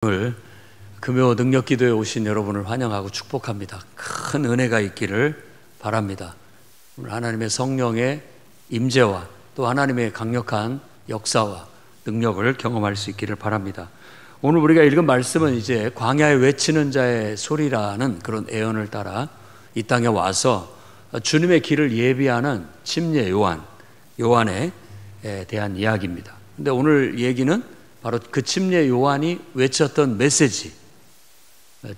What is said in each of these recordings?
오늘 금요 능력 기도에 오신 여러분을 환영하고 축복합니다. 큰 은혜가 있기를 바랍니다. 오늘 하나님의 성령의 임재와 또 하나님의 강력한 역사와 능력을 경험할 수 있기를 바랍니다. 오늘 우리가 읽은 말씀은 이제 광야에 외치는 자의 소리라는 그런 애언을 따라 이 땅에 와서 주님의 길을 예비하는 침례 요한에 대한 이야기입니다. 근데 오늘 얘기는 바로 그 침례 요한이 외쳤던 메시지,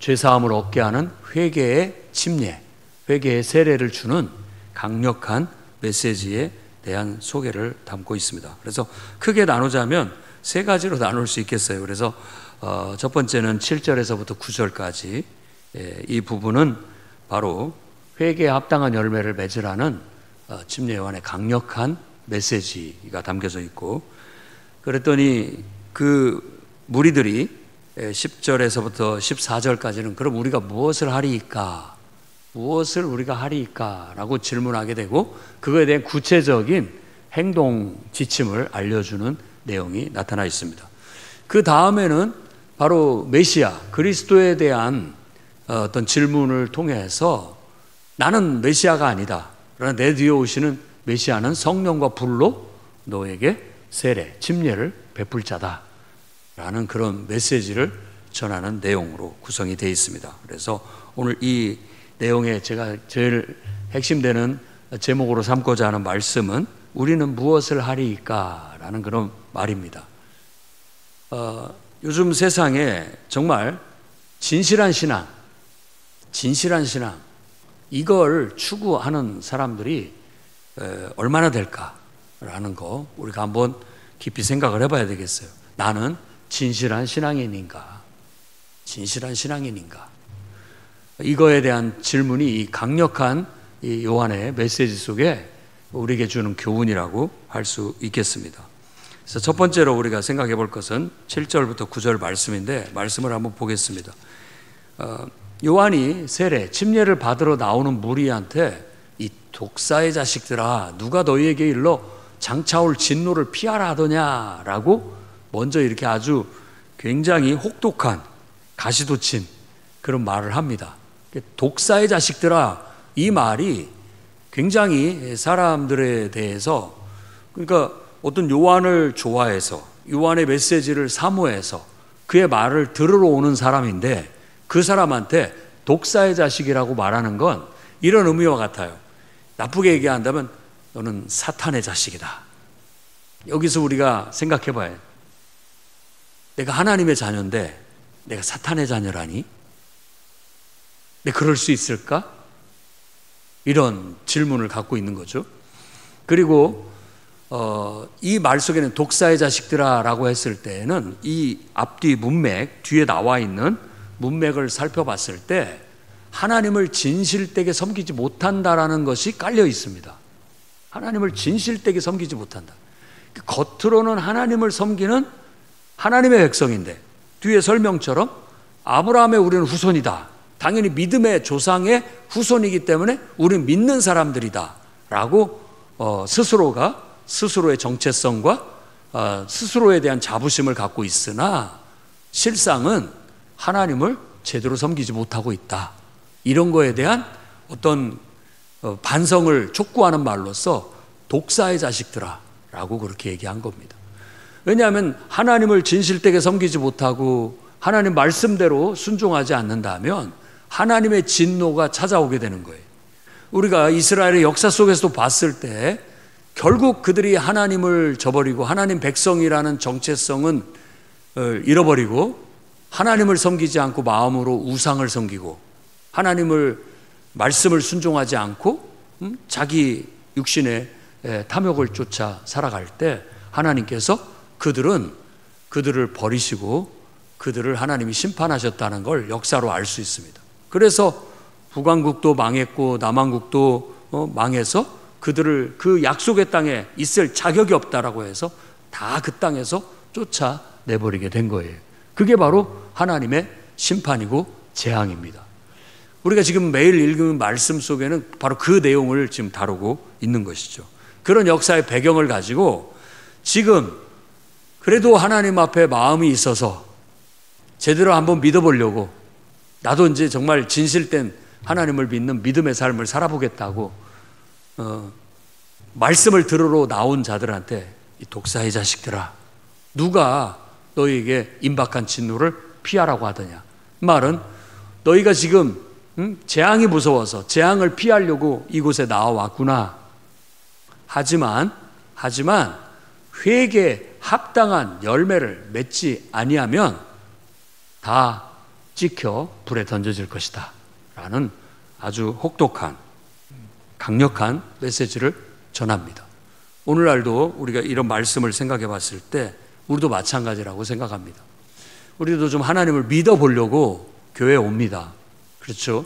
죄사함을 얻게 하는 회개의 침례, 회개의 세례를 주는 강력한 메시지에 대한 소개를 담고 있습니다. 그래서 크게 나누자면 세 가지로 나눌 수 있겠어요. 그래서 첫 번째는 7절에서부터 9절까지 이 부분은 바로 회개에 합당한 열매를 맺으라는 침례 요한의 강력한 메시지가 담겨져 있고, 그랬더니 그 무리들이 10절에서부터 14절까지는 그럼 우리가 무엇을 하리이까? 무엇을 우리가 하리이까? 라고 질문하게 되고 그거에 대한 구체적인 행동 지침을 알려주는 내용이 나타나 있습니다. 그 다음에는 바로 메시아, 그리스도에 대한 어떤 질문을 통해서 나는 메시아가 아니다. 그러나 내 뒤에 오시는 메시아는 성령과 불로 너에게 세례, 침례를 베풀 자다 라는 그런 메시지를 전하는 내용으로 구성이 되어 있습니다. 그래서 오늘 이 내용에 제가 제일 핵심되는 제목으로 삼고자 하는 말씀은 우리는 무엇을 하리이까 라는 그런 말입니다. 요즘 세상에 정말 진실한 신앙 이걸 추구하는 사람들이 얼마나 될까라는 거 우리가 한번 깊이 생각을 해봐야 되겠어요. 나는 진실한 신앙인인가? 이거에 대한 질문이 이 강력한 이 요한의 메시지 속에 우리에게 주는 교훈이라고 할 수 있겠습니다. 그래서 첫 번째로 우리가 생각해 볼 것은 7절부터 9절 말씀인데 말씀을 한번 보겠습니다. 요한이 세례, 침례를 받으러 나오는 무리한테 이 독사의 자식들아, 누가 너희에게 일러 장차올 진노를 피하라 하더냐라고 먼저 이렇게 아주 굉장히 혹독한 가시돋친 그런 말을 합니다. 독사의 자식들아, 이 말이 굉장히 사람들에 대해서, 그러니까 어떤 요한을 좋아해서 요한의 메시지를 사모해서 그의 말을 들으러 오는 사람인데 그 사람한테 독사의 자식이라고 말하는 건 이런 의미와 같아요. 나쁘게 얘기한다면 너는 사탄의 자식이다. 여기서 우리가 생각해 봐요. 내가 하나님의 자녀인데 내가 사탄의 자녀라니? 내가 그럴 수 있을까? 이런 질문을 갖고 있는 거죠. 그리고 이 말 속에는 독사의 자식들아 라고 했을 때는 이 앞뒤 문맥, 뒤에 나와 있는 문맥을 살펴봤을 때 하나님을 진실되게 섬기지 못한다라는 것이 깔려 있습니다. 하나님을 진실되게 섬기지 못한다. 겉으로는 하나님을 섬기는 하나님의 백성인데 뒤에 설명처럼 아브라함의 우리는 후손이다. 당연히 믿음의 조상의 후손이기 때문에 우리는 믿는 사람들이다 라고 스스로가 스스로의 정체성과 스스로에 대한 자부심을 갖고 있으나 실상은 하나님을 제대로 섬기지 못하고 있다. 이런 거에 대한 어떤 반성을 촉구하는 말로서 독사의 자식들아 라고 그렇게 얘기한 겁니다. 왜냐하면 하나님을 진실되게 섬기지 못하고 하나님 말씀대로 순종하지 않는다면 하나님의 진노가 찾아오게 되는 거예요. 우리가 이스라엘의 역사 속에서도 봤을 때 결국 그들이 하나님을 저버리고 하나님 백성이라는 정체성은 잃어버리고 하나님을 섬기지 않고 마음으로 우상을 섬기고 하나님을 말씀을 순종하지 않고 자기 육신의 탐욕을 쫓아 살아갈 때 하나님께서 그들을 버리시고 그들을 하나님이 심판하셨다는 걸 역사로 알 수 있습니다. 그래서 북왕국도 망했고 남왕국도 망해서 그들을 그 약속의 땅에 있을 자격이 없다라고 해서 다 그 땅에서 쫓아내버리게 된 거예요. 그게 바로 하나님의 심판이고 재앙입니다. 우리가 지금 매일 읽은 말씀 속에는 바로 그 내용을 지금 다루고 있는 것이죠. 그런 역사의 배경을 가지고 지금 그래도 하나님 앞에 마음이 있어서 제대로 한번 믿어보려고, 나도 이제 정말 진실된 하나님을 믿는 믿음의 삶을 살아보겠다고 말씀을 들으러 나온 자들한테, 이 독사의 자식들아, 누가 너희에게 임박한 진노를 피하라고 하더냐. 말은 너희가 지금 재앙이 무서워서 재앙을 피하려고 이곳에 나와왔구나. 하지만 회개에 합당한 열매를 맺지 아니하면 다 찍혀 불에 던져질 것이다 라는 아주 혹독한 강력한 메시지를 전합니다. 오늘날도 우리가 이런 말씀을 생각해 봤을 때 우리도 마찬가지라고 생각합니다. 우리도 좀 하나님을 믿어보려고 교회에 옵니다. 그렇죠?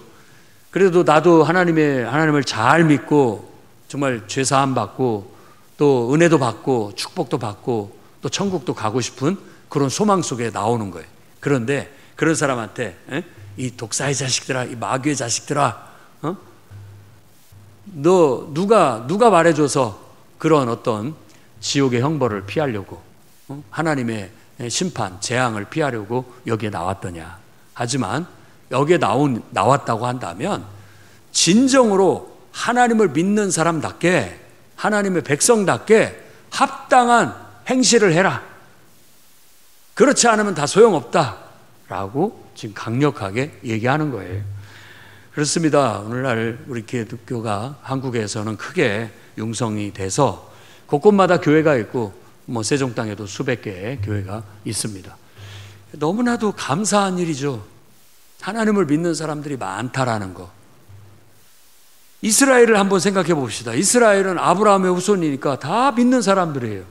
그래도 나도 하나님을 잘 믿고 정말 죄사함 받고 또 은혜도 받고 축복도 받고 또 천국도 가고 싶은 그런 소망 속에 나오는 거예요. 그런데 그런 사람한테 이 독사의 자식들아, 이 마귀의 자식들아, 너 누가 말해줘서 그런 어떤 지옥의 형벌을 피하려고, 하나님의 심판, 재앙을 피하려고 여기에 나왔더냐. 하지만 여기에 나왔다고 한다면 진정으로 하나님을 믿는 사람답게, 하나님의 백성답게 합당한 행실을 해라. 그렇지 않으면 다 소용없다 라고 지금 강력하게 얘기하는 거예요. 그렇습니다. 오늘날 우리 기독교가 한국에서는 크게 융성이 돼서 곳곳마다 교회가 있고 세종 땅에도 수백 개의 교회가 있습니다. 너무나도 감사한 일이죠. 하나님을 믿는 사람들이 많다라는 거. 이스라엘을 한번 생각해 봅시다. 이스라엘은 아브라함의 후손이니까 다 믿는 사람들이에요.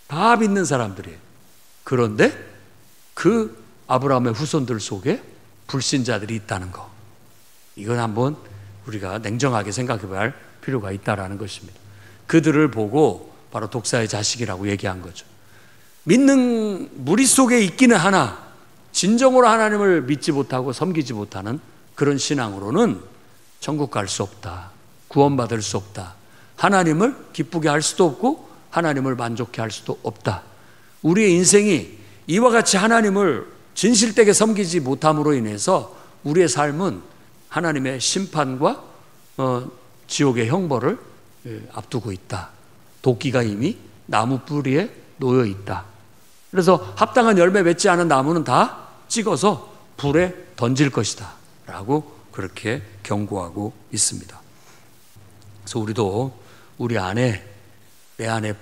다 믿는 사람들이에요. 그런데 그 아브라함의 후손들 속에 불신자들이 있다는 거. 이건 한번 우리가 냉정하게 생각해 봐야 할 필요가 있다라는 것입니다. 그들을 보고 바로 독사의 자식이라고 얘기한 거죠. 믿는 무리 속에 있기는 하나 진정으로 하나님을 믿지 못하고 섬기지 못하는 그런 신앙으로는 천국 갈 수 없다. 구원받을 수 없다. 하나님을 기쁘게 할 수도 없고 하나님을 만족해 할 수도 없다. 우리의 인생이 이와 같이 하나님을 진실되게 섬기지 못함으로 인해서 우리의 삶은 하나님의 심판과 지옥의 형벌을 앞두고 있다. 도끼가 이미 나무 뿌리에 놓여 있다. 그래서 합당한 열매 맺지 않은 나무는 다 찍어서 불에 던질 것이다 라고 그렇게 경고하고 있습니다. 그래서 우리도 우리 안에, 내 안에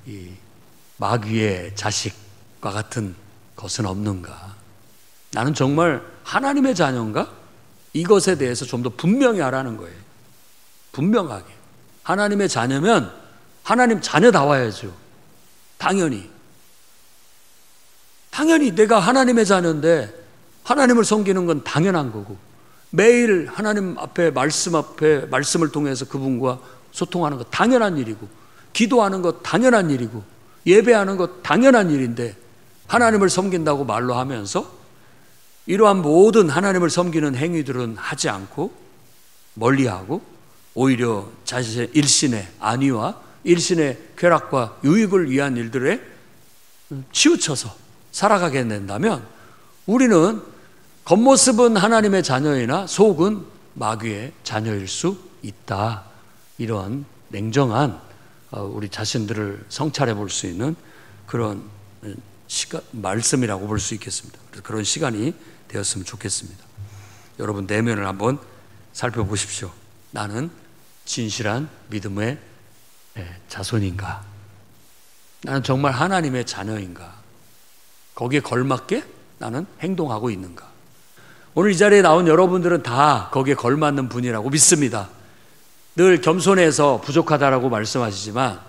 이 마귀의 자식과 같은 것은 없는가? 나는 정말 하나님의 자녀인가? 이것에 대해서 좀 더 분명히 하라는 거예요. 분명하게. 하나님의 자녀면 하나님 자녀다워야죠. 당연히 내가 하나님의 자녀인데 하나님을 섬기는 건 당연한 거고, 매일 하나님 앞에 말씀을 통해서 그분과 소통하는 것 당연한 일이고, 기도하는 것 당연한 일이고, 예배하는 것 당연한 일인데 하나님을 섬긴다고 말로 하면서 이러한 모든 하나님을 섬기는 행위들은 하지 않고 멀리하고 오히려 자신의 일신의 안위와 일신의 쾌락과 유익을 위한 일들에 치우쳐서 살아가게 된다면 우리는 겉모습은 하나님의 자녀이나 속은 마귀의 자녀일 수 있다. 이러한 냉정한 우리 자신들을 성찰해 볼 수 있는 그런 말씀이라고 볼 수 있겠습니다. 그래서 그런 시간이 되었으면 좋겠습니다. 여러분 내면을 한번 살펴보십시오. 나는 진실한 믿음의 자손인가? 나는 정말 하나님의 자녀인가? 거기에 걸맞게 나는 행동하고 있는가? 오늘 이 자리에 나온 여러분들은 다 거기에 걸맞는 분이라고 믿습니다. 늘 겸손해서 부족하다라고 말씀하시지만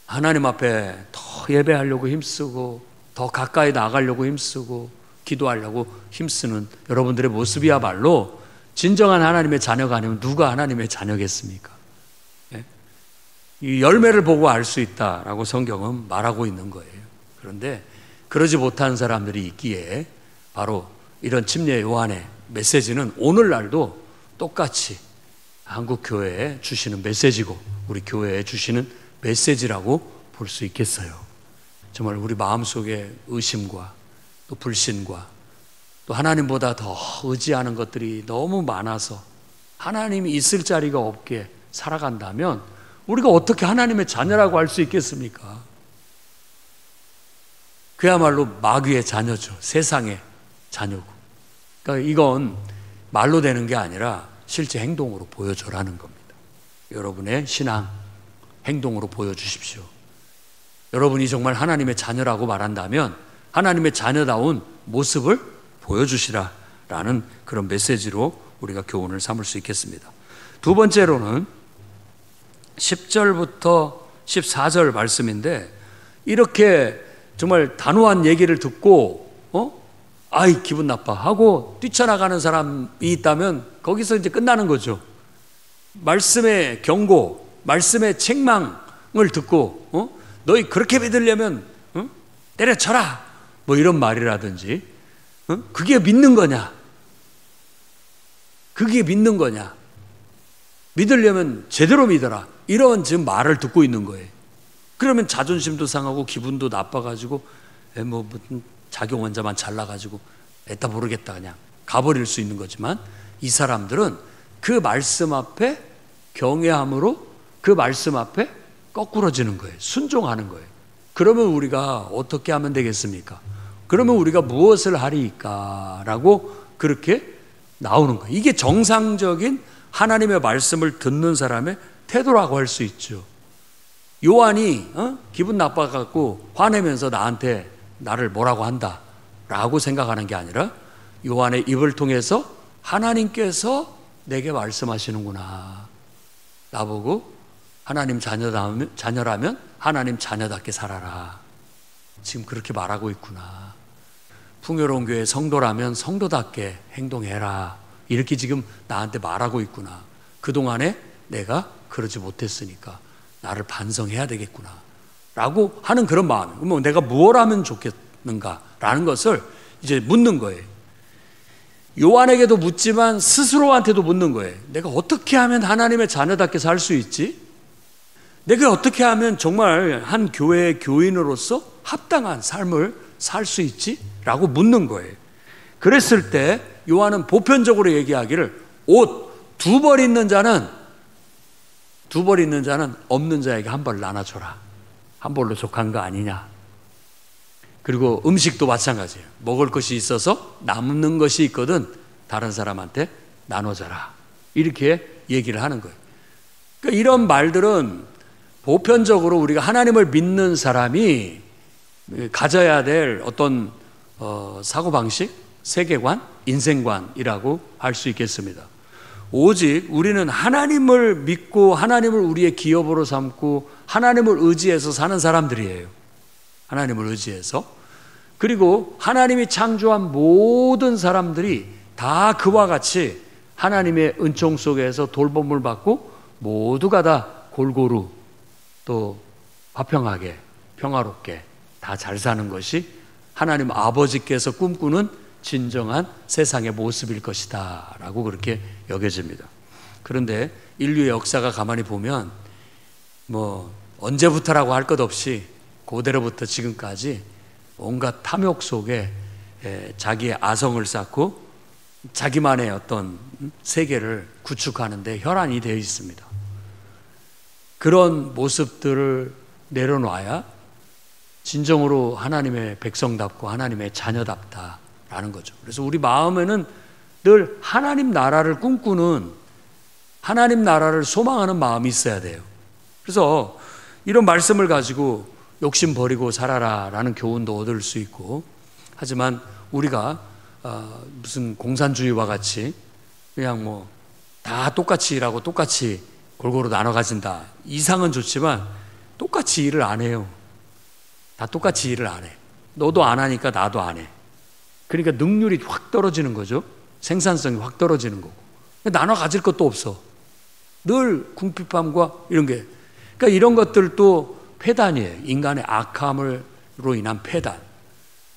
하나님 앞에 더 예배하려고 힘쓰고 더 가까이 나가려고 힘쓰고 기도하려고 힘쓰는 여러분들의 모습이야말로 진정한 하나님의 자녀가 아니면 누가 하나님의 자녀겠습니까? 이 열매를 보고 알 수 있다라고 성경은 말하고 있는 거예요. 그런데 그러지 못한 사람들이 있기에 바로 이런 침례 요한의 메시지는 오늘날도 똑같이 한국 교회에 주시는 메시지고 우리 교회에 주시는 메시지라고 볼 수 있겠어요. 정말 우리 마음속에 의심과 또 불신과 또 하나님보다 더 의지하는 것들이 너무 많아서 하나님이 있을 자리가 없게 살아간다면 우리가 어떻게 하나님의 자녀라고 할 수 있겠습니까? 그야말로 마귀의 자녀죠. 세상의 자녀고. 그러니까 이건 말로 되는 게 아니라 실제 행동으로 보여줘라는 겁니다. 여러분의 신앙, 행동으로 보여주십시오. 여러분이 정말 하나님의 자녀라고 말한다면 하나님의 자녀다운 모습을 보여주시라라는 그런 메시지로 우리가 교훈을 삼을 수 있겠습니다. 두 번째로는 10절부터 14절 말씀인데, 이렇게 정말 단호한 얘기를 듣고 아이 기분 나빠 하고 뛰쳐나가는 사람이 있다면 거기서 이제 끝나는 거죠. 말씀의 경고, 말씀의 책망을 듣고 너희 그렇게 믿으려면 때려쳐라 뭐 이런 말이라든지, 그게 믿는 거냐? 그게 믿는 거냐? 믿으려면 제대로 믿어라, 이런 지금 말을 듣고 있는 거예요. 그러면 자존심도 상하고 기분도 나빠가지고 뭐 자기 혼자만 잘나가지고 에따 모르겠다 그냥 가버릴 수 있는 거지만, 이 사람들은 그 말씀 앞에 경외함으로 그 말씀 앞에 거꾸러지는 거예요. 순종하는 거예요. 그러면 우리가 어떻게 하면 되겠습니까? 그러면 우리가 무엇을 하리까? 라고 그렇게 나오는 거예요. 이게 정상적인 하나님의 말씀을 듣는 사람의 태도라고 할 수 있죠. 요한이 기분 나빠갖고 화내면서 나한테 나를 뭐라고 한다 라고 생각하는 게 아니라, 요한의 입을 통해서 하나님께서 내게 말씀하시는구나, 나보고 하나님 자녀라면 하나님 자녀답게 살아라, 지금 그렇게 말하고 있구나, 풍요로운 교회 성도라면 성도답게 행동해라, 이렇게 지금 나한테 말하고 있구나, 그동안에 내가 그러지 못했으니까 나를 반성해야 되겠구나 라고 하는 그런 마음. 그러면 내가 무엇 하면 좋겠는가 라는 것을 이제 묻는 거예요. 요한에게도 묻지만 스스로한테도 묻는 거예요. 내가 어떻게 하면 하나님의 자녀답게 살 수 있지? 내가 어떻게 하면 정말 한 교회의 교인으로서 합당한 삶을 살 수 있지? 라고 묻는 거예요. 그랬을 때 요한은 보편적으로 얘기하기를, 옷 두 벌 있는 자는 없는 자에게 한 벌 나눠줘라, 한 벌로 족한 거 아니냐. 그리고 음식도 마찬가지예요. 먹을 것이 있어서 남는 것이 있거든 다른 사람한테 나눠줘라, 이렇게 얘기를 하는 거예요. 그러니까 이런 말들은 보편적으로 우리가 하나님을 믿는 사람이 가져야 될 어떤 사고방식, 세계관, 인생관이라고 할 수 있겠습니다. 오직 우리는 하나님을 믿고 하나님을 우리의 기업으로 삼고 하나님을 의지해서 사는 사람들이에요. 하나님을 의지해서. 그리고 하나님이 창조한 모든 사람들이 다 그와 같이 하나님의 은총 속에서 돌봄을 받고 모두가 다 골고루 또 화평하게 평화롭게 다 잘 사는 것이 하나님 아버지께서 꿈꾸는 진정한 세상의 모습일 것이다 라고 그렇게 여겨집니다. 그런데 인류의 역사가 가만히 보면 뭐 언제부터라고 할 것 없이 고대로부터 지금까지 온갖 탐욕 속에 자기의 아성을 쌓고 자기만의 어떤 세계를 구축하는데 혈안이 되어 있습니다. 그런 모습들을 내려놔야 진정으로 하나님의 백성답고 하나님의 자녀답다라는 거죠. 그래서 우리 마음에는 늘 하나님 나라를 꿈꾸는, 하나님 나라를 소망하는 마음이 있어야 돼요. 그래서 이런 말씀을 가지고 욕심 버리고 살아라 라는 교훈도 얻을 수 있고, 하지만 우리가 무슨 공산주의와 같이 그냥 뭐 다 똑같이 일하고 똑같이 골고루 나눠 가진다, 이상은 좋지만 똑같이 일을 안 해요. 다 똑같이 일을 안 해. 너도 안 하니까 나도 안 해. 그러니까 능률이 확 떨어지는 거죠. 생산성이 확 떨어지는 거고. 나눠 가질 것도 없어. 늘 궁핍함과 이런 게. 그러니까 이런 것들도 폐단이에요. 인간의 악함으로 인한 폐단.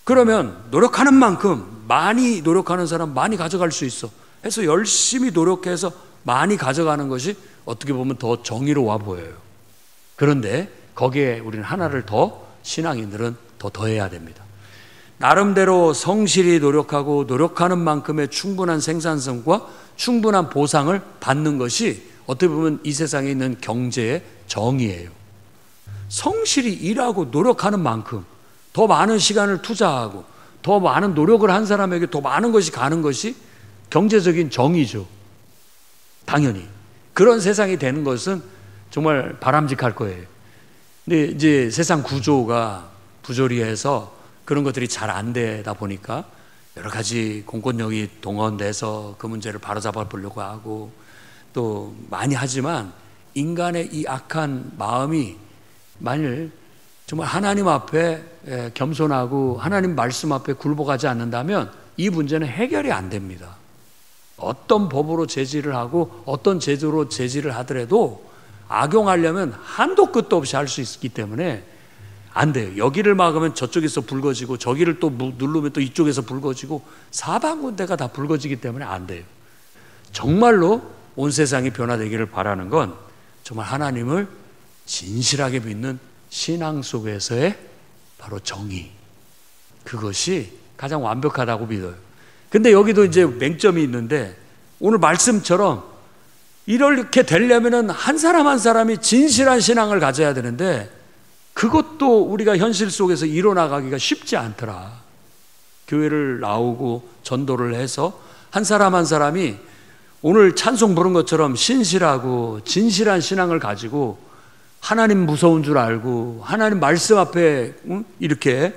그러면 노력하는 만큼 많이 노력하는 사람 많이 가져갈 수 있어. 해서 열심히 노력해서 많이 가져가는 것이 어떻게 보면 더 정의로워 보여요. 그런데 거기에 우리는 하나를 더, 신앙인들은 더 더해야 됩니다. 나름대로 성실히 노력하고 노력하는 만큼의 충분한 생산성과 충분한 보상을 받는 것이 어떻게 보면 이 세상에 있는 경제의 정의예요. 성실히 일하고 노력하는 만큼 더 많은 시간을 투자하고 더 많은 노력을 한 사람에게 더 많은 것이 가는 것이 경제적인 정의죠. 당연히 그런 세상이 되는 것은 정말 바람직할 거예요. 근데 이제 세상 구조가 부조리해서 그런 것들이 잘 안 되다 보니까 여러 가지 공권력이 동원돼서 그 문제를 바로잡아 보려고 하고 또 많이 하지만 인간의 이 악한 마음이 만일 정말 하나님 앞에 겸손하고 하나님 말씀 앞에 굴복하지 않는다면 이 문제는 해결이 안 됩니다. 어떤 법으로 제지를 하고 어떤 제도로 제지를 하더라도 악용하려면 한도 끝도 없이 할 수 있기 때문에 안 돼요. 여기를 막으면 저쪽에서 붉어지고 저기를 또 누르면 또 이쪽에서 붉어지고 사방군데가 다 붉어지기 때문에 안 돼요. 정말로 온 세상이 변화되기를 바라는 건 정말 하나님을 진실하게 믿는 신앙 속에서의 바로 정의, 그것이 가장 완벽하다고 믿어요. 근데 여기도 이제 맹점이 있는데 오늘 말씀처럼 이렇게 되려면은 한 사람 한 사람이 진실한 신앙을 가져야 되는데 그것도 우리가 현실 속에서 이뤄나가기가 쉽지 않더라. 교회를 나오고 전도를 해서 한 사람 한 사람이 오늘 찬송 부른 것처럼 신실하고 진실한 신앙을 가지고 하나님 무서운 줄 알고 하나님 말씀 앞에 이렇게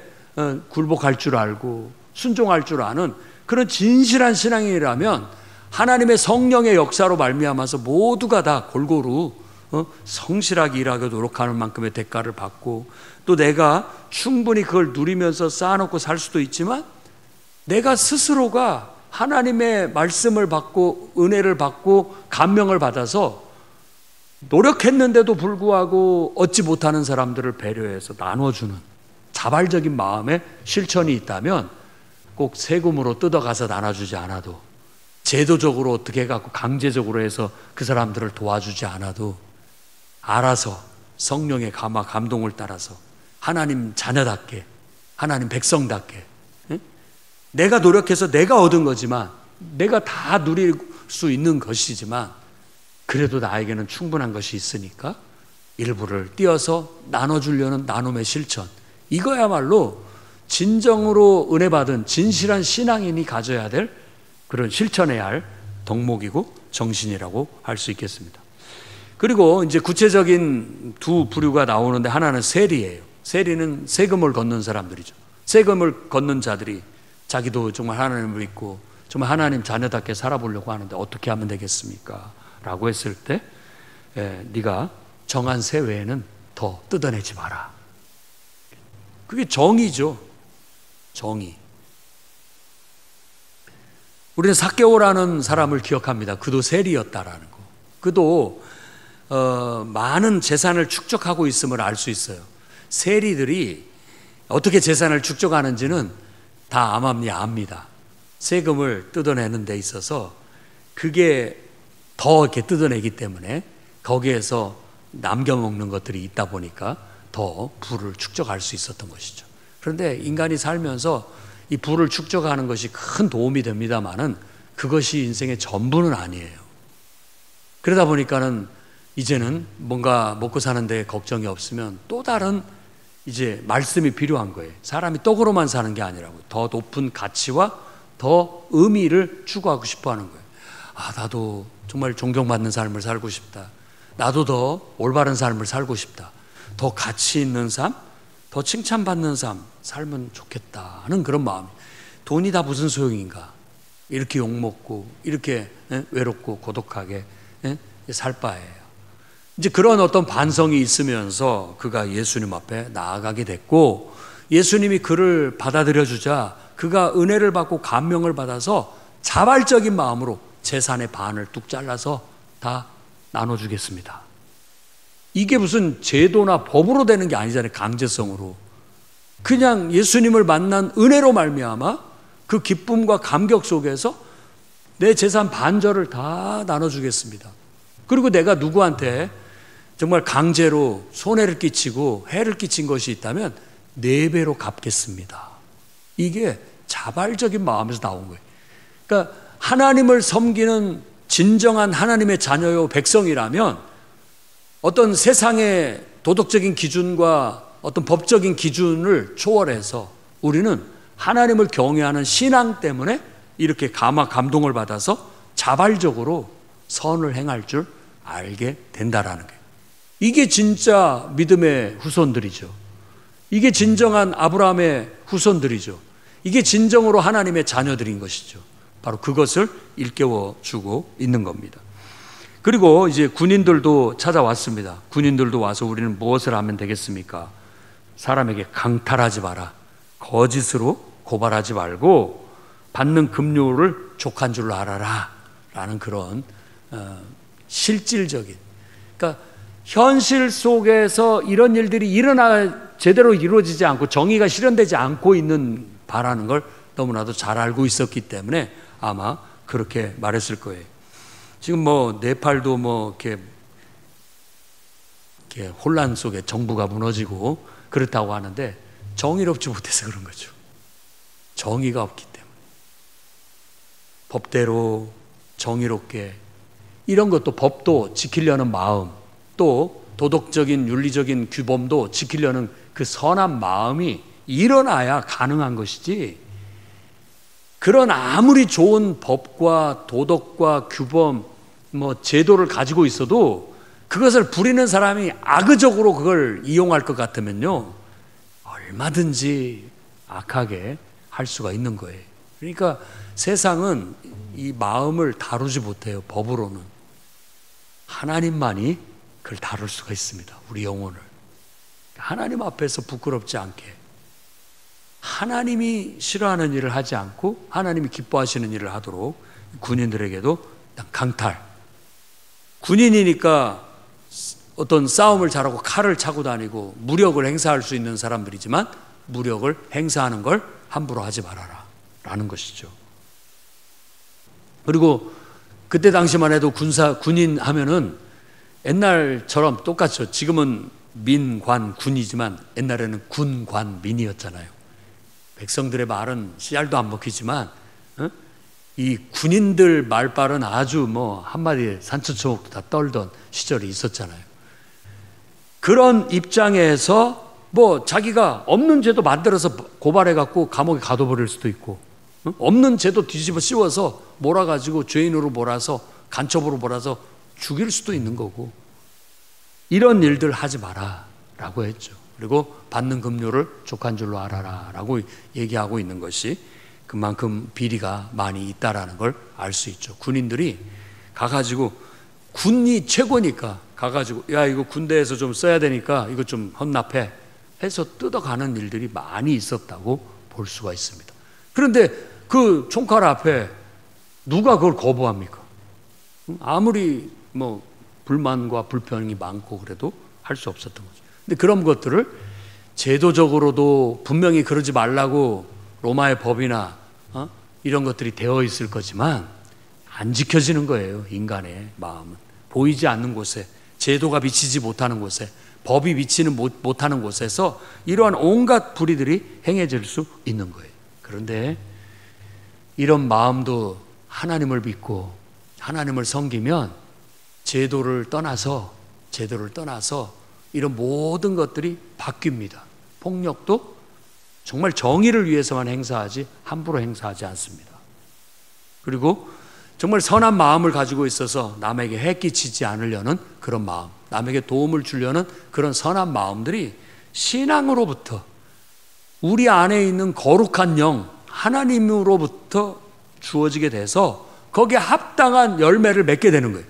굴복할 줄 알고 순종할 줄 아는 그런 진실한 신앙이라면 하나님의 성령의 역사로 말미암아서 모두가 다 골고루 성실하게 일하고 노력하는 만큼의 대가를 받고 또 내가 충분히 그걸 누리면서 쌓아놓고 살 수도 있지만 내가 스스로가 하나님의 말씀을 받고 은혜를 받고 감명을 받아서 노력했는데도 불구하고 얻지 못하는 사람들을 배려해서 나눠주는 자발적인 마음의 실천이 있다면 꼭 세금으로 뜯어가서 나눠주지 않아도 제도적으로 어떻게 해갖고 강제적으로 해서 그 사람들을 도와주지 않아도 알아서 성령의 감동을 따라서 하나님 자녀답게 하나님 백성답게 내가 노력해서 내가 얻은 거지만 내가 다 누릴 수 있는 것이지만 그래도 나에게는 충분한 것이 있으니까 일부를 띄어서 나눠주려는 나눔의 실천, 이거야말로 진정으로 은혜 받은 진실한 신앙인이 가져야 될 그런 실천해야 할 덕목이고 정신이라고 할 수 있겠습니다. 그리고 이제 구체적인 두 부류가 나오는데 하나는 세리예요. 세리는 세금을 걷는 사람들이죠. 세금을 걷는 자들이 자기도 정말 하나님을 믿고 정말 하나님 자녀답게 살아보려고 하는데 어떻게 하면 되겠습니까? 라고 했을 때 네가 정한 세 외에는 더 뜯어내지 마라. 그게 정의죠. 정의. 우리는 삭개오라는 사람을 기억합니다. 그도 세리였다라는 거. 그도 많은 재산을 축적하고 있음을 알 수 있어요. 세리들이 어떻게 재산을 축적하는지는 다 암암리 압니다. 세금을 뜯어내는 데 있어서 그게 더 이렇게 뜯어내기 때문에 거기에서 남겨먹는 것들이 있다 보니까 더 부를 축적할 수 있었던 것이죠. 그런데 인간이 살면서 이 부를 축적하는 것이 큰 도움이 됩니다만은 그것이 인생의 전부는 아니에요. 그러다 보니까는 이제는 뭔가 먹고 사는 데 걱정이 없으면 또 다른 이제 말씀이 필요한 거예요. 사람이 떡으로만 사는 게 아니라고 더 높은 가치와 더 의미를 추구하고 싶어 하는 거예요. 아, 나도 정말 존경받는 삶을 살고 싶다. 나도 더 올바른 삶을 살고 싶다. 더 가치 있는 삶, 더 칭찬받는 삶 살면 좋겠다 하는 그런 마음. 돈이 다 무슨 소용인가? 이렇게 욕먹고 이렇게 외롭고 고독하게 살 바에요. 이제 그런 어떤 반성이 있으면서 그가 예수님 앞에 나아가게 됐고 예수님이 그를 받아들여 주자 그가 은혜를 받고 감명을 받아서 자발적인 마음으로 재산의 반을 뚝 잘라서 다 나눠주겠습니다. 이게 무슨 제도나 법으로 되는 게 아니잖아요. 강제성으로. 그냥 예수님을 만난 은혜로 말미암아 그 기쁨과 감격 속에서 내 재산 반절을 다 나눠주겠습니다. 그리고 내가 누구한테 정말 강제로 손해를 끼치고 해를 끼친 것이 있다면 4배로 갚겠습니다. 이게 자발적인 마음에서 나온 거예요. 그러니까 하나님을 섬기는 진정한 하나님의 자녀요 백성이라면 어떤 세상의 도덕적인 기준과 어떤 법적인 기준을 초월해서 우리는 하나님을 경외하는 신앙 때문에 이렇게 감동을 받아서 자발적으로 선을 행할 줄 알게 된다라는 거예요. 이게 진짜 믿음의 후손들이죠. 이게 진정한 아브라함의 후손들이죠. 이게 진정으로 하나님의 자녀들인 것이죠. 바로 그것을 일깨워 주고 있는 겁니다. 그리고 이제 군인들도 찾아왔습니다. 군인들도 와서 우리는 무엇을 하면 되겠습니까? 사람에게 강탈하지 마라. 거짓으로 고발하지 말고 받는 급료를 족한 줄로 알아라. 라는 그런 실질적인, 그러니까 현실 속에서 이런 일들이 제대로 이루어지지 않고 정의가 실현되지 않고 있는 바라는 걸 너무나도 잘 알고 있었기 때문에 아마 그렇게 말했을 거예요. 지금 네팔도 이렇게 혼란 속에 정부가 무너지고 그렇다고 하는데 정의롭지 못해서 그런 거죠. 정의가 없기 때문에. 법대로 정의롭게 이런 것도 법도 지키려는 마음, 또 도덕적인 윤리적인 규범도 지키려는 그 선한 마음이 일어나야 가능한 것이지, 그런 아무리 좋은 법과 도덕과 규범, 제도를 가지고 있어도 그것을 부리는 사람이 악의적으로 그걸 이용할 것 같으면요, 얼마든지 악하게 할 수가 있는 거예요. 그러니까 세상은 이 마음을 다루지 못해요. 법으로는. 하나님만이 그걸 다룰 수가 있습니다. 우리 영혼을. 하나님 앞에서 부끄럽지 않게, 하나님이 싫어하는 일을 하지 않고 하나님이 기뻐하시는 일을 하도록 군인들에게도 강탈. 군인이니까 어떤 싸움을 잘하고 칼을 차고 다니고 무력을 행사할 수 있는 사람들이지만 무력을 행사하는 걸 함부로 하지 말아라 라는 것이죠. 그리고 그때 당시만 해도 군인 하면은 옛날처럼 똑같죠. 지금은 민관 군이지만 옛날에는 군관 민이었잖아요. 백성들의 말은 씨알도 안 먹히지만 이 군인들 말빨은 아주 한마디에 산천초목도 다 떨던 시절이 있었잖아요. 그런 입장에서 자기가 없는 죄도 만들어서 고발해갖고 감옥에 가둬버릴 수도 있고, 없는 죄도 뒤집어 씌워서 몰아가지고 죄인으로 몰아서 간첩으로 몰아서 죽일 수도 있는 거고, 이런 일들 하지 마라 라고 했죠. 그리고 받는 급료를 족한 줄로 알아라 라고 얘기하고 있는 것이 그만큼 비리가 많이 있다라는 걸 알 수 있죠. 군인들이 가가지고, 군이 최고니까 가가지고 야 이거 군대에서 좀 써야 되니까 이거 좀 헌납해 해서 뜯어가는 일들이 많이 있었다고 볼 수가 있습니다. 그런데 그 총칼 앞에 누가 그걸 거부합니까? 아무리 불만과 불평이 많고 그래도 할 수 없었던 거죠. 근데 그런 것들을 제도적으로도 분명히 그러지 말라고 로마의 법이나 이런 것들이 되어 있을 거지만 안 지켜지는 거예요. 인간의 마음은 보이지 않는 곳에, 제도가 미치지 못하는 곳에, 법이 미치는 못하는 곳에서 이러한 온갖 불의들이 행해질 수 있는 거예요. 그런데 이런 마음도 하나님을 믿고 하나님을 섬기면 제도를 떠나서 이런 모든 것들이 바뀝니다. 폭력도 정말 정의를 위해서만 행사하지 함부로 행사하지 않습니다. 그리고 정말 선한 마음을 가지고 있어서 남에게 해끼치지 않으려는 그런 마음, 남에게 도움을 주려는 그런 선한 마음들이 신앙으로부터, 우리 안에 있는 거룩한 영, 하나님으로부터 주어지게 돼서 거기에 합당한 열매를 맺게 되는 거예요.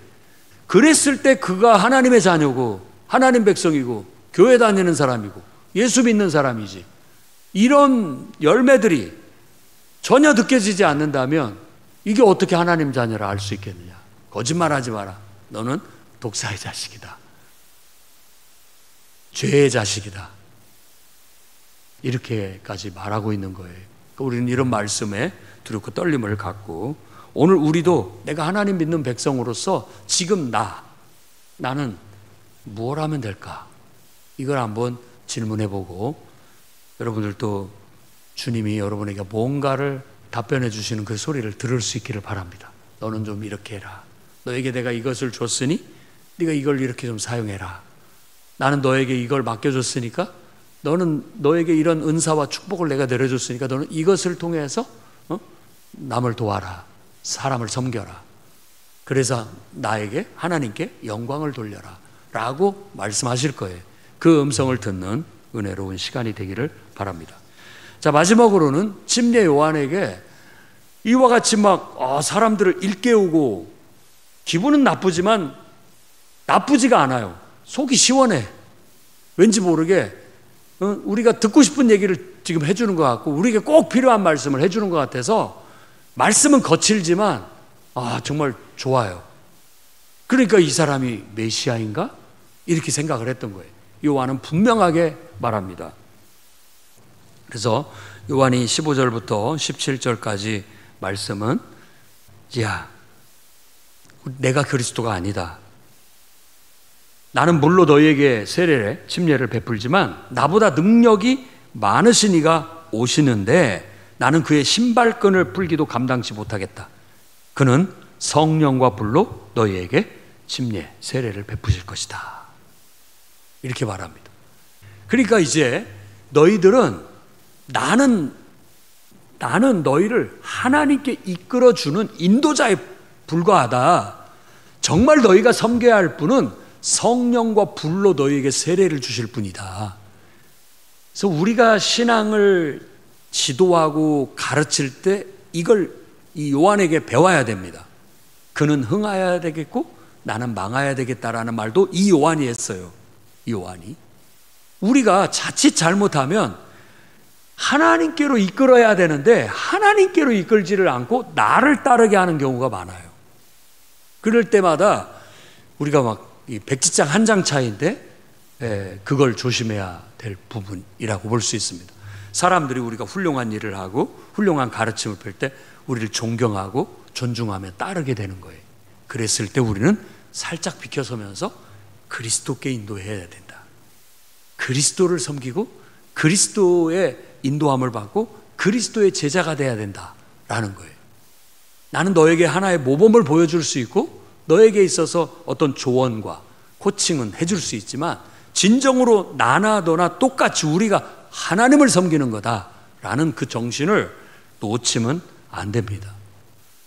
그랬을 때 그가 하나님의 자녀고 하나님 백성이고 교회 다니는 사람이고 예수 믿는 사람이지. 이런 열매들이 전혀 느껴지지 않는다면 이게 어떻게 하나님 자녀라 알 수 있겠느냐. 거짓말하지 마라. 너는 독사의 자식이다. 죄의 자식이다. 이렇게까지 말하고 있는 거예요. 우리는 이런 말씀에 두렵고 떨림을 갖고, 오늘 우리도 내가 하나님 믿는 백성으로서 지금 나는 무엇 하면 될까? 이걸 한번 질문해보고 여러분들도 주님이 여러분에게 뭔가를 답변해 주시는 그 소리를 들을 수 있기를 바랍니다. 너는 좀 이렇게 해라. 너에게 내가 이것을 줬으니 네가 이걸 이렇게 좀 사용해라. 나는 너에게 이걸 맡겨줬으니까 너에게 이런 은사와 축복을 내가 내려줬으니까 너는 이것을 통해서 남을 도와라. 사람을 섬겨라. 그래서 나에게 하나님께 영광을 돌려라 라고 말씀하실 거예요. 그 음성을 듣는 은혜로운 시간이 되기를 바랍니다. 자, 마지막으로는 침례 요한에게 이와 같이 막 사람들을 일깨우고 기분은 나쁘지만 나쁘지가 않아요. 속이 시원해. 왠지 모르게 우리가 듣고 싶은 얘기를 지금 해주는 것 같고 우리에게 꼭 필요한 말씀을 해주는 것 같아서 말씀은 거칠지만 정말 좋아요. 그러니까 이 사람이 메시아인가? 이렇게 생각을 했던 거예요. 요한은 분명하게 말합니다. 그래서 요한이 15절부터 17절까지 말씀은 내가 그리스도가 아니다. 나는 물로 너희에게 세례를 침례를 베풀지만 나보다 능력이 많으신 이가 오시는데 나는 그의 신발끈을 풀기도 감당치 못하겠다. 그는 성령과 불로 너희에게 침례 세례를 베푸실 것이다. 이렇게 말합니다. 그러니까 이제 너희들은 나는 너희를 하나님께 이끌어주는 인도자에 불과하다. 정말 너희가 섬겨야 할 분은 성령과 불로 너희에게 세례를 주실 분이다. 그래서 우리가 신앙을 지도하고 가르칠 때 이걸 이 요한에게 배워야 됩니다. 그는 흥하여야 되겠고 나는 망하여야 되겠다라는 말도 이 요한이 했어요. 이 요한이. 우리가 자칫 잘못하면 하나님께로 이끌어야 되는데 하나님께로 이끌지를 않고 나를 따르게 하는 경우가 많아요. 그럴 때마다 우리가 막 백지장 한 장 차이인데 그걸 조심해야 될 부분이라고 볼 수 있습니다. 사람들이 우리가 훌륭한 일을 하고 훌륭한 가르침을 펼 때 우리를 존경하고 존중하며 따르게 되는 거예요. 그랬을 때 우리는 살짝 비켜서면서 그리스도께 인도해야 된다. 그리스도를 섬기고 그리스도의 인도함을 받고 그리스도의 제자가 돼야 된다라는 거예요. 나는 너에게 하나의 모범을 보여줄 수 있고 너에게 있어서 어떤 조언과 코칭은 해줄 수 있지만 진정으로 나나 너나 똑같이 우리가 하나님을 섬기는 거다라는 그 정신을 놓치면 안 됩니다.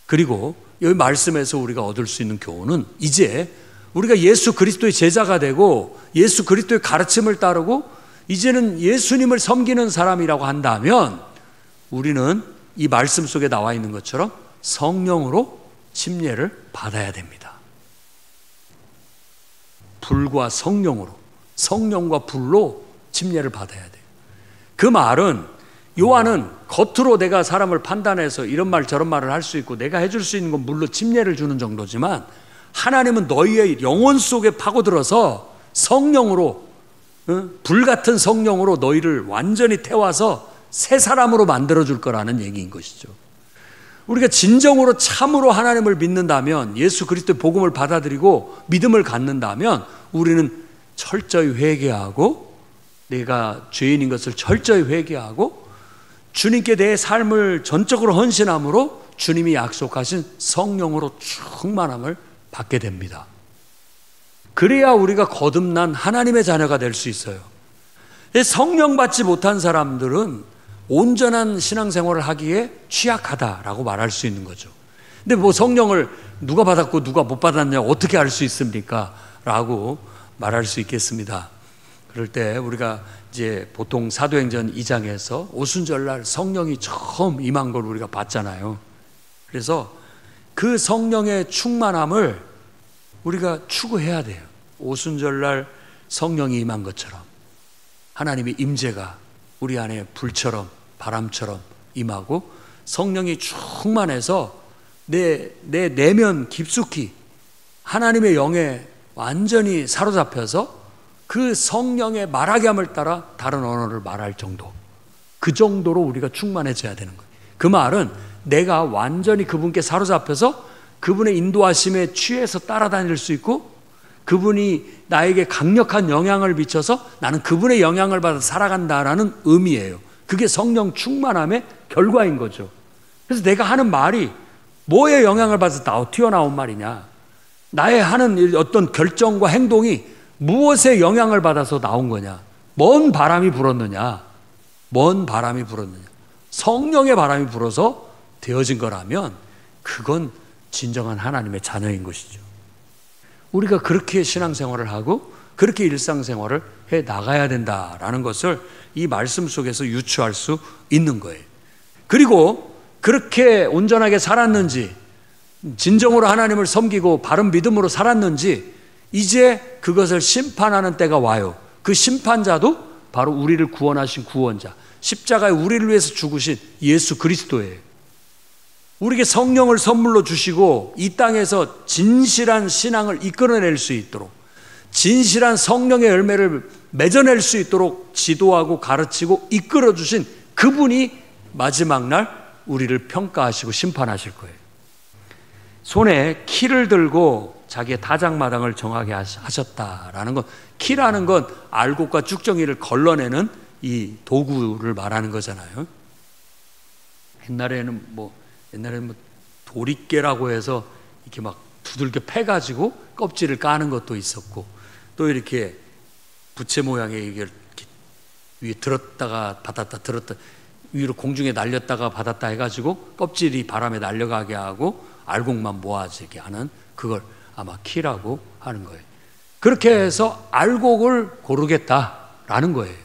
그리고 여기 말씀에서 우리가 얻을 수 있는 교훈은 이제 우리가 예수 그리스도의 제자가 되고 예수 그리스도의 가르침을 따르고 이제는 예수님을 섬기는 사람이라고 한다면 우리는 이 말씀 속에 나와 있는 것처럼 성령으로 침례를 받아야 됩니다. 불과 성령으로, 성령과 불로 침례를 받아야 돼요. 그 말은 요한은 겉으로 내가 사람을 판단해서 이런 말 저런 말을 할 수 있고 내가 해줄 수 있는 건 물론 침례를 주는 정도지만 하나님은 너희의 영혼 속에 파고들어서 성령으로 불같은 성령으로 너희를 완전히 태워서 새 사람으로 만들어줄 거라는 얘기인 것이죠. 우리가 진정으로 참으로 하나님을 믿는다면 예수 그리스도의 복음을 받아들이고 믿음을 갖는다면 우리는 철저히 회개하고 내가 죄인인 것을 철저히 회개하고 주님께 내 삶을 전적으로 헌신함으로 주님이 약속하신 성령으로 충만함을 받게 됩니다. 그래야 우리가 거듭난 하나님의 자녀가 될 수 있어요. 성령 받지 못한 사람들은 온전한 신앙생활을 하기에 취약하다라고 말할 수 있는 거죠. 근데 뭐 성령을 누가 받았고 누가 못 받았냐 어떻게 알 수 있습니까? 라고 말할 수 있겠습니다. 그럴 때 우리가 이제 보통 사도행전 2장에서 오순절날 성령이 처음 임한 걸 우리가 봤잖아요. 그래서 그 성령의 충만함을 우리가 추구해야 돼요. 오순절날 성령이 임한 것처럼 하나님의 임재가 우리 안에 불처럼 바람처럼 임하고 성령이 충만해서 내 내면 깊숙이 하나님의 영에 완전히 사로잡혀서 그 성령의 말하게 함을 따라 다른 언어를 말할 정도, 그 정도로 우리가 충만해져야 되는 거예요. 그 말은 내가 완전히 그분께 사로잡혀서 그분의 인도하심에 취해서 따라다닐 수 있고 그분이 나에게 강력한 영향을 미쳐서 나는 그분의 영향을 받아 살아간다라는 의미예요. 그게 성령 충만함의 결과인 거죠. 그래서 내가 하는 말이 뭐에 영향을 받아서 튀어나온 말이냐, 나의 하는 어떤 결정과 행동이 무엇에 영향을 받아서 나온 거냐, 뭔 바람이 불었느냐, 성령의 바람이 불어서 되어진 거라면 그건 진정한 하나님의 자녀인 것이죠. 우리가 그렇게 신앙생활을 하고 그렇게 일상생활을 해 나가야 된다라는 것을 이 말씀 속에서 유추할 수 있는 거예요. 그리고 그렇게 온전하게 살았는지, 진정으로 하나님을 섬기고 바른 믿음으로 살았는지, 이제 그것을 심판하는 때가 와요. 그 심판자도 바로 우리를 구원하신 구원자, 십자가에 우리를 위해서 죽으신 예수 그리스도예요. 우리에게 성령을 선물로 주시고 이 땅에서 진실한 신앙을 이끌어낼 수 있도록, 진실한 성령의 열매를 맺어낼 수 있도록 지도하고 가르치고 이끌어 주신 그분이 마지막 날 우리를 평가하시고 심판하실 거예요. 손에 키를 들고 자기의 타작마당을 정하게 하셨다라는 것, 키라는 건 알곡과 쭉정이를 걸러내는 이 도구를 말하는 거잖아요. 옛날에는 도리깨라고 해서 이렇게 막 두들겨 패가지고 껍질을 까는 것도 있었고, 또 이렇게 부채 모양의 이게 이렇게 위에 들었다가 받았다 들었다 위로 공중에 날렸다가 받았다 해가지고 껍질이 바람에 날려가게 하고 알곡만 모아지게 하는, 그걸 아마 키라고 하는 거예요. 그렇게 해서 알곡을 고르겠다라는 거예요.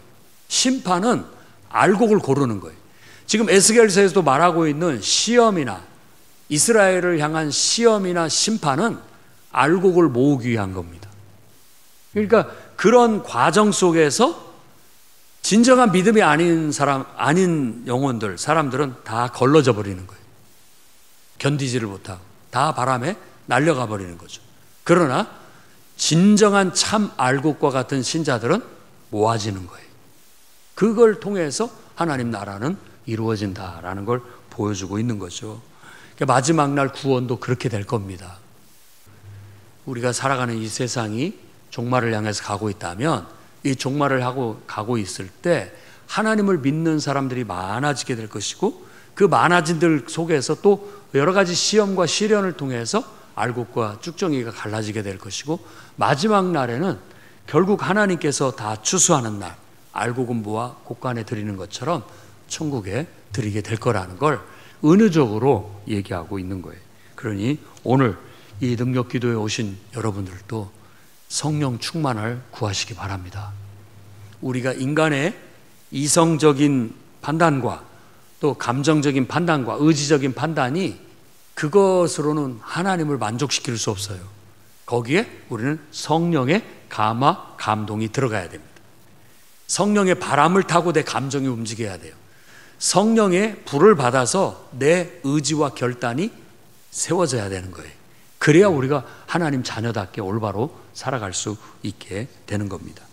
심판은 알곡을 고르는 거예요. 지금 에스겔서에서도 말하고 있는 시험이나 이스라엘을 향한 시험이나 심판은 알곡을 모으기 위한 겁니다. 그러니까 그런 과정 속에서 진정한 믿음이 아닌 영혼들, 사람들은 다 걸러져 버리는 거예요. 견디지를 못하고 다 바람에 날려가 버리는 거죠. 그러나 진정한 참 알곡과 같은 신자들은 모아지는 거예요. 그걸 통해서 하나님 나라는 이루어진다라는 걸 보여주고 있는 거죠. 그러니까 마지막 날 구원도 그렇게 될 겁니다. 우리가 살아가는 이 세상이 종말을 향해서 가고 있다면, 이 종말을 하고 가고 있을 때 하나님을 믿는 사람들이 많아지게 될 것이고, 그 많아진들 속에서 또 여러 가지 시험과 시련을 통해서 알곡과 쭉정이가 갈라지게 될 것이고, 마지막 날에는 결국 하나님께서 다 추수하는 날, 알곡은 모아 곳간에 드리는 것처럼 천국에 드리게 될 거라는 걸 은유적으로 얘기하고 있는 거예요. 그러니 오늘 이 능력 기도에 오신 여러분들도 성령 충만을 구하시기 바랍니다. 우리가 인간의 이성적인 판단과 또 감정적인 판단과 의지적인 판단이, 그것으로는 하나님을 만족시킬 수 없어요. 거기에 우리는 성령의 감화, 감동이 들어가야 됩니다. 성령의 바람을 타고 내 감정이 움직여야 돼요. 성령의 불을 받아서 내 의지와 결단이 세워져야 되는 거예요. 그래야 우리가 하나님 자녀답게 올바로 살아갈 수 있게 되는 겁니다.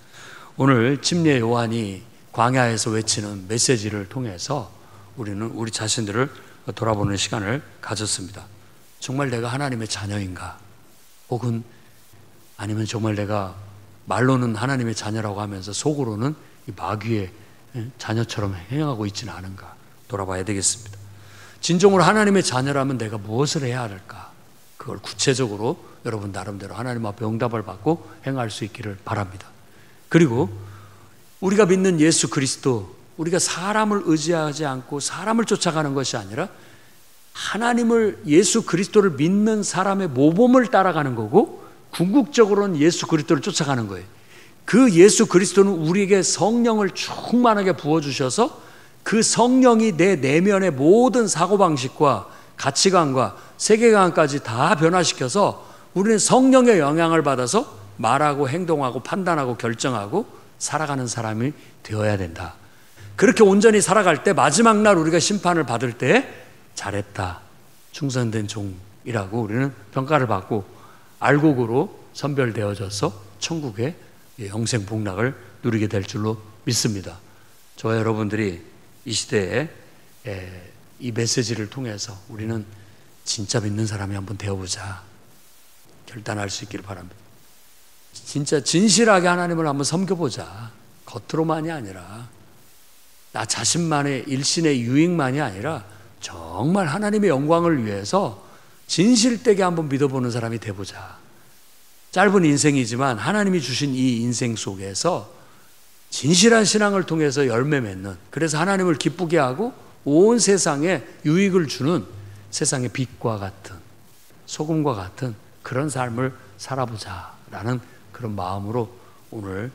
오늘 침례 요한이 광야에서 외치는 메시지를 통해서 우리는 우리 자신들을 돌아보는 시간을 가졌습니다. 정말 내가 하나님의 자녀인가? 혹은 아니면 정말 내가 말로는 하나님의 자녀라고 하면서 속으로는 이 마귀의 자녀처럼 행하고 있지는 않은가 돌아봐야 되겠습니다. 진정으로 하나님의 자녀라면 내가 무엇을 해야 할까? 그걸 구체적으로 여러분 나름대로 하나님 앞에 응답을 받고 행할 수 있기를 바랍니다. 그리고 우리가 믿는 예수 그리스도, 우리가 사람을 의지하지 않고 사람을 쫓아가는 것이 아니라 하나님을, 예수 그리스도를 믿는 사람의 모범을 따라가는 거고, 궁극적으로는 예수 그리스도를 쫓아가는 거예요. 그 예수 그리스도는 우리에게 성령을 충만하게 부어주셔서 그 성령이 내 내면의 모든 사고방식과 가치관과 세계관까지 다 변화시켜서 우리는 성령의 영향을 받아서 말하고 행동하고 판단하고 결정하고 살아가는 사람이 되어야 된다. 그렇게 온전히 살아갈 때 마지막 날 우리가 심판을 받을 때 잘했다, 충성된 종이라고 우리는 평가를 받고 알곡으로 선별되어져서 천국의 영생 복락을 누리게 될 줄로 믿습니다. 저와 여러분들이 이 시대에 이 메시지를 통해서 우리는 진짜 믿는 사람이 한번 되어보자 결단할 수 있기를 바랍니다. 진짜 진실하게 하나님을 한번 섬겨보자. 겉으로만이 아니라 나 자신만의 일신의 유익만이 아니라 정말 하나님의 영광을 위해서 진실되게 한번 믿어보는 사람이 돼보자. 짧은 인생이지만 하나님이 주신 이 인생 속에서 진실한 신앙을 통해서 열매 맺는, 그래서 하나님을 기쁘게 하고 온 세상에 유익을 주는 세상의 빛과 같은, 소금과 같은 그런 삶을 살아보자라는 그런 마음으로 오늘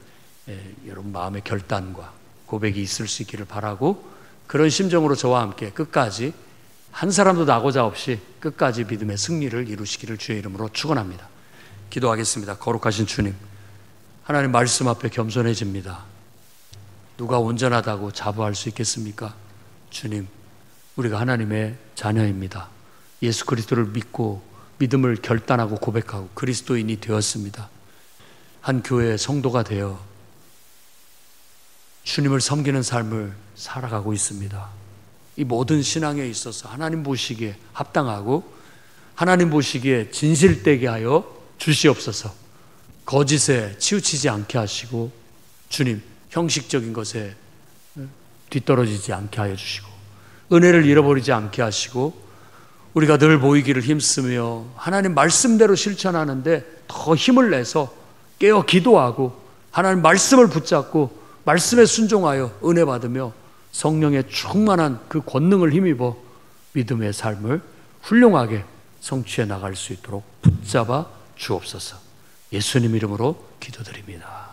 여러분 마음의 결단과 고백이 있을 수 있기를 바라고, 그런 심정으로 저와 함께 끝까지 한 사람도 나고자 없이 끝까지 믿음의 승리를 이루시기를 주의 이름으로 축원합니다. 기도하겠습니다. 거룩하신 주님, 하나님 말씀 앞에 겸손해집니다. 누가 온전하다고 자부할 수 있겠습니까? 주님, 우리가 하나님의 자녀입니다. 예수 그리스도를 믿고 믿음을 결단하고 고백하고 그리스도인이 되었습니다. 한 교회의 성도가 되어 주님을 섬기는 삶을 살아가고 있습니다. 이 모든 신앙에 있어서 하나님 보시기에 합당하고 하나님 보시기에 진실되게 하여 주시옵소서. 거짓에 치우치지 않게 하시고 주님, 형식적인 것에 뒤떨어지지 않게 하여 주시고 은혜를 잃어버리지 않게 하시고 우리가 늘 보이기를 힘쓰며 하나님 말씀대로 실천하는데 더 힘을 내서 깨어 기도하고 하나님 말씀을 붙잡고 말씀에 순종하여 은혜 받으며 성령의 충만한 그 권능을 힘입어 믿음의 삶을 훌륭하게 성취해 나갈 수 있도록 붙잡아 주옵소서. 예수님 이름으로 기도드립니다.